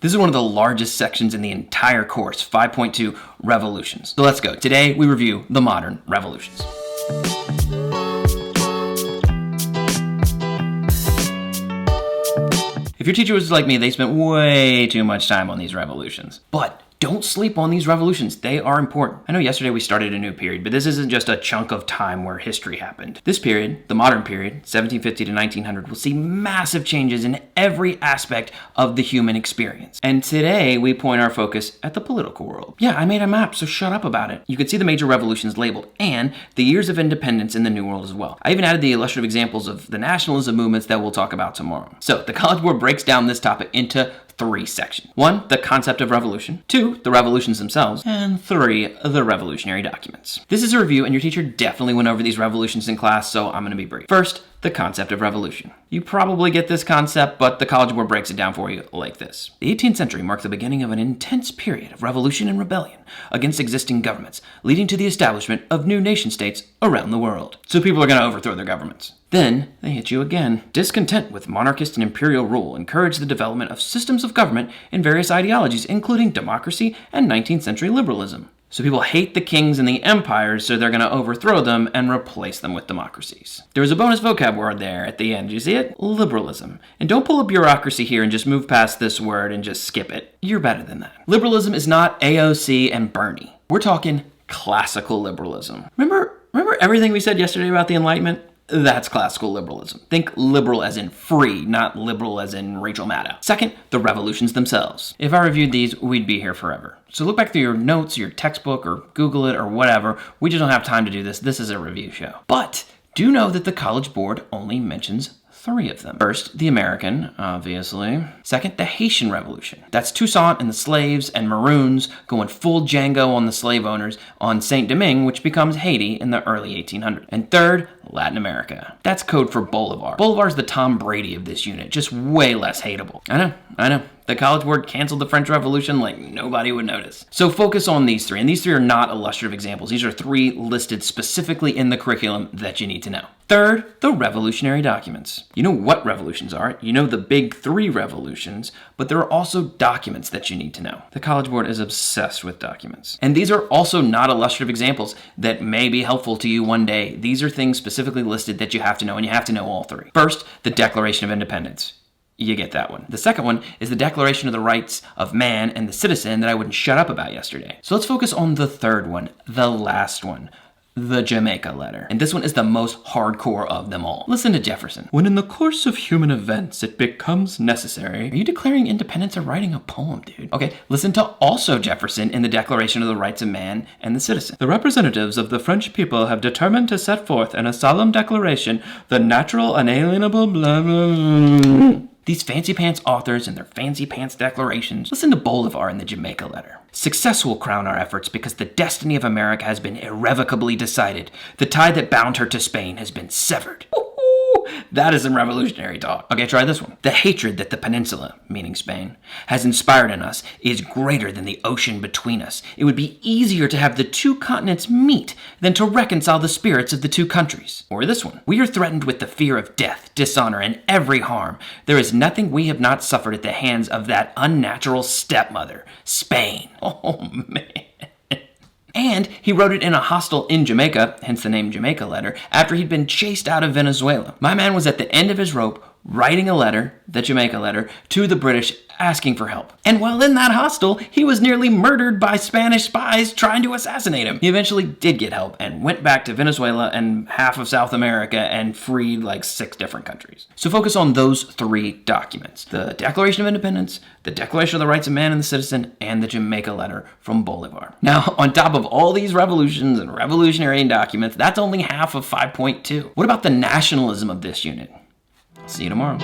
This is one of the largest sections in the entire course, 5.2 Revolutions. So let's go. Today we review the modern revolutions. If your teacher was like me, they spent way too much time on these revolutions. But don't sleep on these revolutions. They are important. I know yesterday we started a new period, but this isn't just a chunk of time where history happened. This period, the modern period, 1750 to 1900, will see massive changes in every aspect of the human experience. And today we point our focus at the political world. Yeah, I made a map, so shut up about it. You can see the major revolutions labeled and the years of independence in the New World as well. I even added the illustrative examples of the nationalism movements that we'll talk about tomorrow. So the College Board breaks down this topic into 3 sections. 1, the concept of revolution. 2, the revolutions themselves. And 3, the revolutionary documents. This is a review, and your teacher definitely went over these revolutions in class, so I'm going to be brief. First, the concept of revolution. You probably get this concept, but the College Board breaks it down for you like this. The 18th century marked the beginning of an intense period of revolution and rebellion against existing governments, leading to the establishment of new nation-states around the world. So people are going to overthrow their governments. Then they hit you again. Discontent with monarchist and imperial rule encouraged the development of systems of government in various ideologies, including democracy and 19th century liberalism. So people hate the kings and the empires, so they're going to overthrow them and replace them with democracies. There was a bonus vocab word there at the end. Did you see it? Liberalism. And don't pull a bureaucracy here and just move past this word and just skip it. You're better than that. Liberalism is not AOC and Bernie. We're talking classical liberalism. Remember everything we said yesterday about the Enlightenment? That's classical liberalism. Think liberal as in free, not liberal as in Rachel Maddow. Second, the revolutions themselves. If I reviewed these, we'd be here forever. So look back through your notes, your textbook, or Google it, or whatever. We just don't have time to do this. This is a review show. But do know that the College Board only mentions 3 of them. First, the American, obviously. Second, the Haitian Revolution. That's Toussaint and the slaves and Maroons going full Django on the slave owners on Saint-Domingue, which becomes Haiti in the early 1800s. And third, Latin America. That's code for Bolivar. Bolivar's the Tom Brady of this unit, just way less hateable. I know. The College Board canceled the French Revolution like nobody would notice. So focus on these 3, and these 3 are not illustrative examples. These are 3 listed specifically in the curriculum that you need to know. Third, the revolutionary documents. You know what revolutions are. You know the big 3 revolutions, but there are also documents that you need to know. The College Board is obsessed with documents. And these are also not illustrative examples that may be helpful to you one day. These are things specifically listed that you have to know, and you have to know all 3. First, the Declaration of Independence. You get that one. The second one is the Declaration of the Rights of Man and the Citizen that I wouldn't shut up about yesterday. So let's focus on the third one, the last one, the Jamaica Letter. And this one is the most hardcore of them all. Listen to Jefferson. When in the course of human events it becomes necessary. Are you declaring independence or writing a poem, dude? Okay, listen to also Jefferson in the Declaration of the Rights of Man and the Citizen. The representatives of the French people have determined to set forth in a solemn declaration the natural, unalienable blah, blah, blah. These fancy pants authors and their fancy pants declarations. Listen to Bolivar in the Jamaica Letter. Success will crown our efforts because the destiny of America has been irrevocably decided. The tie that bound her to Spain has been severed. That is some revolutionary talk. Okay, try this one. The hatred that the peninsula, meaning Spain, has inspired in us is greater than the ocean between us. It would be easier to have the 2 continents meet than to reconcile the spirits of the 2 countries. Or this one. We are threatened with the fear of death, dishonor, and every harm. There is nothing we have not suffered at the hands of that unnatural stepmother, Spain. Oh, man. And he wrote it in a hostel in Jamaica, hence the name Jamaica Letter, after he'd been chased out of Venezuela. My man was at the end of his rope, writing a letter, the Jamaica Letter, to the British asking for help. And while in that hostel, he was nearly murdered by Spanish spies trying to assassinate him. He eventually did get help and went back to Venezuela and half of South America and freed like 6 different countries. So focus on those 3 documents. The Declaration of Independence, the Declaration of the Rights of Man and the Citizen, and the Jamaica Letter from Bolivar. Now, on top of all these revolutions and revolutionary documents, that's only half of 5.2. What about the nationalism of this unit? See you tomorrow.